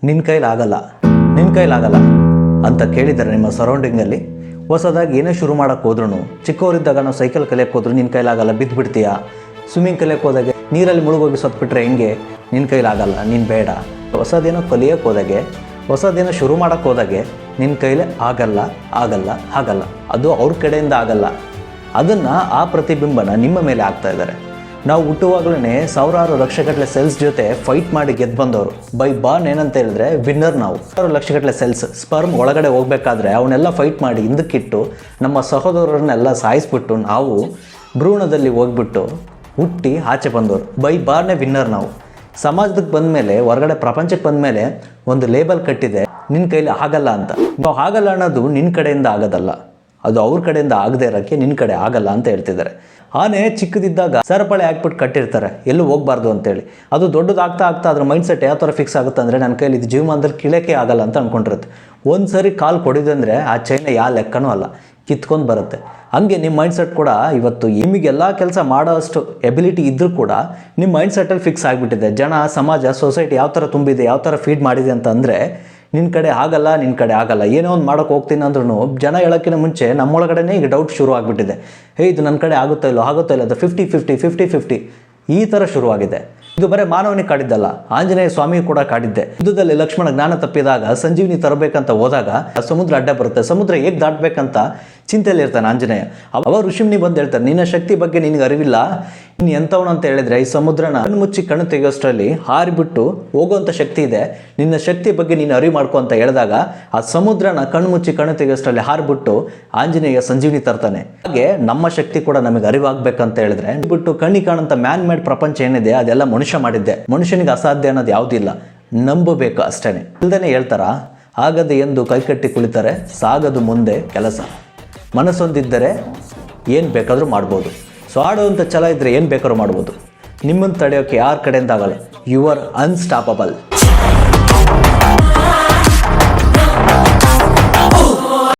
ನಿನ್ನ ಕೈಲಾಗಲ್ಲ ಅಂತ ಕೇಳಿದ್ದಾರೆ ನಿಮ್ಮ ಸರೌಂಡಿಂಗಲ್ಲಿ. ಹೊಸದಾಗಿ ಏನೇ ಶುರು ಮಾಡೋಕ್ಕೆ ಹೋದ್ರೂ, ಚಿಕ್ಕವರಿದ್ದಾಗ ನಾವು ಸೈಕಲ್ ಕಲಿಯೋಕ್ಕೆ ಹೋದ್ರೂ ನಿನ್ನ ಕೈಲಾಗಲ್ಲ, ಬಿದ್ದು ಬಿಡ್ತೀಯಾ. ಸ್ವಿಮ್ಮಿಂಗ್ ಕಲಿಯೋಕ್ಕೆ ಹೋದಾಗೆ ನೀರಲ್ಲಿ ಮುಳುಗೋಗಿ ಸತ್ಬಿಟ್ರೆ ಹೆಂಗೆ, ನಿನ್ನ ಕೈಲಾಗಲ್ಲ, ನೀನು ಬೇಡ. ಹೊಸದೇನೋ ಕಲಿಯೋಕ್ಕೆ ಹೋದಾಗೆ, ಹೊಸದೇನೋ ಶುರು ಮಾಡೋಕ್ಕೆ ಹೋದಾಗೆ ನಿನ್ನ ಕೈಲೇ ಆಗಲ್ಲ. ಅದು ಅವ್ರ ಕಡೆಯಿಂದ ಆಗಲ್ಲ. ಅದನ್ನು ಆ ಪ್ರತಿಬಿಂಬನ ನಿಮ್ಮ ಮೇಲೆ ಆಗ್ತಾ ಇದ್ದಾರೆ. ನಾವು ಹುಟ್ಟುವಾಗಲೇ ಸಾವಿರಾರು ಲಕ್ಷಗಟ್ಟಲೆ ಸೆಲ್ಸ್ ಜೊತೆ ಫೈಟ್ ಮಾಡಿ ಗೆದ್ದು ಬಂದವರು. ಬೈ ಬಾರ್ನ್ ಏನಂತ ಹೇಳಿದ್ರೆ ವಿನ್ನರ್ ನಾವು. ಸಾವಿರಾರು ಲಕ್ಷಗಟ್ಟಲೆ ಸೆಲ್ಸ್ ಸ್ಪರ್ಮ್ ಒಳಗಡೆ ಹೋಗಬೇಕಾದ್ರೆ ಅವನ್ನೆಲ್ಲ ಫೈಟ್ ಮಾಡಿ ಹಿಂದಕ್ಕಿಟ್ಟು ನಮ್ಮ ಸಹೋದರರನ್ನೆಲ್ಲ ಸಾಯಿಸ್ಬಿಟ್ಟು ನಾವು ಭ್ರೂಣದಲ್ಲಿ ಹೋಗ್ಬಿಟ್ಟು ಹುಟ್ಟಿ ಆಚೆ ಬಂದವರು. ಬೈ ಬಾರ್ನೇ ವಿನ್ನರ್ ನಾವು. ಸಮಾಜಕ್ಕೆ ಬಂದಮೇಲೆ, ಹೊರಗಡೆ ಪ್ರಪಂಚಕ್ಕೆ ಬಂದಮೇಲೆ ಒಂದು ಲೇಬಲ್ ಕಟ್ಟಿದೆ, ನಿನ್ನ ಕೈಲಿ ಆಗಲ್ಲ ಅಂತ. ನಾವು ಆಗಲ್ಲ ಅನ್ನೋದು ನಿನ್ನ ಕಡೆಯಿಂದ ಆಗೋದಲ್ಲ, ಅದು ಅವ್ರ ಕಡೆಯಿಂದ ಆಗದೆ ಇರೋಕ್ಕೆ ನಿನ್ನ ಕಡೆ ಆಗಲ್ಲ ಅಂತ ಹೇಳ್ತಿದ್ದಾರೆ. ಆನೆ ಚಿಕ್ಕದಿದ್ದಾಗ ಸರಪಳಿ ಹಾಕ್ಬಿಟ್ಟು ಕಟ್ಟಿರ್ತಾರೆ, ಎಲ್ಲೂ ಹೋಗಬಾರ್ದು ಅಂತೇಳಿ. ಅದು ದೊಡ್ಡದಾಗ್ತಾ ಅದ್ರ ಮೈಂಡ್ಸೆಟ್ ಯಾವ ಥರ ಫಿಕ್ಸ್ ಆಗುತ್ತೆ ಅಂದರೆ, ನನ್ನ ಕೈಲಿ ಇದು ಜೀವಮಾನದಲ್ಲಿ ಕೀಳಕ್ಕೆ ಆಗಲ್ಲ ಅಂತ ಅಂದ್ಕೊಂಡಿರುತ್ತೆ. ಒಂದು ಸರಿ ಕಾಲು ಕೊಡಿದಂದರೆ ಆ ಚೈನ ಯಾವ ಲೆಕ್ಕನೂ ಅಲ್ಲ, ಕಿತ್ಕೊಂಡು ಬರುತ್ತೆ. ಹಂಗೆ ನಿಮ್ಮ ಮೈಂಡ್ಸೆಟ್ ಕೂಡ ಇವತ್ತು ನಿಮಗೆಲ್ಲ ಕೆಲಸ ಮಾಡೋ ಅಷ್ಟು ಎಬಿಲಿಟಿ ಇದ್ದರೂ ಕೂಡ ನಿಮ್ಮ ಮೈಂಡ್ಸೆಟ್ಟಲ್ಲಿ ಫಿಕ್ಸ್ ಆಗಿಬಿಟ್ಟಿದೆ. ಜನ, ಸಮಾಜ, ಸೊಸೈಟಿ ಯಾವ ಥರ ತುಂಬಿದೆ, ಯಾವ ಥರ ಫೀಡ್ ಮಾಡಿದೆ ಅಂತಂದರೆ ನಿನ್ನ ಕಡೆ ಆಗಲ್ಲ. ಏನೋ ಒಂದು ಮಾಡೋಕ್ಕೆ ಹೋಗ್ತೀನಿ ಅಂದ್ರೂ ಜನ ಹೇಳೋಕ್ಕಿಂತ ಮುಂಚೆ ನಮ್ಮೊಳಗಡೆ ಈಗ ಡೌಟ್ ಶುರು ಆಗಿಬಿಟ್ಟಿದೆ. ಇದು ನನ್ನ ಕಡೆ ಆಗುತ್ತೋ ಇಲ್ಲೋ ಅದು 50-50 ಈ ಥರ ಶುರುವಾಗಿದೆ. ಇದು ಬರೀ ಮಾನವನಿಗೆ ಕಾಡಿದ್ದಲ್ಲ, ಆಂಜನೇಯ ಸ್ವಾಮಿ ಕೂಡ ಕಾಡಿದ್ದೆ. ಯುದ್ಧದಲ್ಲಿ ಲಕ್ಷ್ಮಣ ಜ್ಞಾನ ತಪ್ಪಿದಾಗ ಸಂಜೀವಿನಿ ತರಬೇಕಂತ ಹೋದಾಗ ಸಮುದ್ರ ಅಡ್ಡ ಬರುತ್ತೆ. ಸಮುದ್ರ ಹೇಗೆ ದಾಟಬೇಕಂತ ಚಿಂತೆಯಲ್ಲಿ ಇರ್ತಾನೆ ಆಂಜನೇಯ. ಅವ ಋಷಿಮುನಿ ಬಂದು ಹೇಳ್ತಾರೆ, ನಿನ್ನ ಶಕ್ತಿ ಬಗ್ಗೆ ನಿನಗೆ ಅರಿವಿಲ್ಲ, ಇನ್ನು ಎಂಥವನು ಅಂತ ಹೇಳಿದ್ರೆ ಈ ಸಮುದ್ರನ ಮುಚ್ಚಿ ಕಣ್ಣು ತೆಗೆಯೋಷ್ಟರಲ್ಲಿ ಹಾರಿಬಿಟ್ಟು ಹೋಗುವಂಥ ಶಕ್ತಿ ಇದೆ, ನಿನ್ನ ಶಕ್ತಿ ಬಗ್ಗೆ ನೀನು ಅರಿವು ಮಾಡ್ಕೊ ಅಂತ ಹೇಳಿದಾಗ ಆ ಸಮುದ್ರನ ಮುಚ್ಚಿ ಕಣ್ಣು ತೆಗೆಯೋಷ್ಟರಲ್ಲಿ ಹಾರಿಬಿಟ್ಟು ಆಂಜನೇಯ ಸಂಜೀವಿನಿ ತರ್ತಾನೆ. ಹಾಗೆ ನಮ್ಮ ಶಕ್ತಿ ಕೂಡ ನಮಗೆ ಅರಿವಾಗಬೇಕಂತ ಹೇಳಿದ್ರೆ ಬಿಟ್ಟು ಕಣ್ಣಿ ಕಾಣಂತ ಮ್ಯಾನ್ ಮೇಡ್ ಪ್ರಪಂಚ ಏನಿದೆ ಅದೆಲ್ಲ ಮನುಷ್ಯ ಮಾಡಿದ್ದೆ. ಮನುಷ್ಯನಿಗೆ ಅಸಾಧ್ಯ ಅನ್ನೋದು ಯಾವುದಿಲ್ಲ, ನಂಬಬೇಕು ಅಷ್ಟೇ. ಇಲ್ದೇನೆ ಹೇಳ್ತಾರ, ಆಗದು ಎಂದು ಕೈಕಟ್ಟಿ ಕುಳಿತಾರೆ, ಸಾಗದು ಮುಂದೆ ಕೆಲಸ. ಮನಸ್ಸೊಂದಿದ್ದರೆ ಏನು ಬೇಕಾದರೂ ಮಾಡ್ಬೋದು. ಸೊ ಆಡುವಂಥ ಛಲ ಇದ್ದರೆ ಏನು ಬೇಕಾದ್ರೂ ಮಾಡ್ಬೋದು. ನಿಮ್ಮನ್ನು ತಡೆಯೋಕ್ಕೆ ಯಾರ ಕಡೆಯಿಂದ ಆಗಲ್ಲ. You are unstoppable.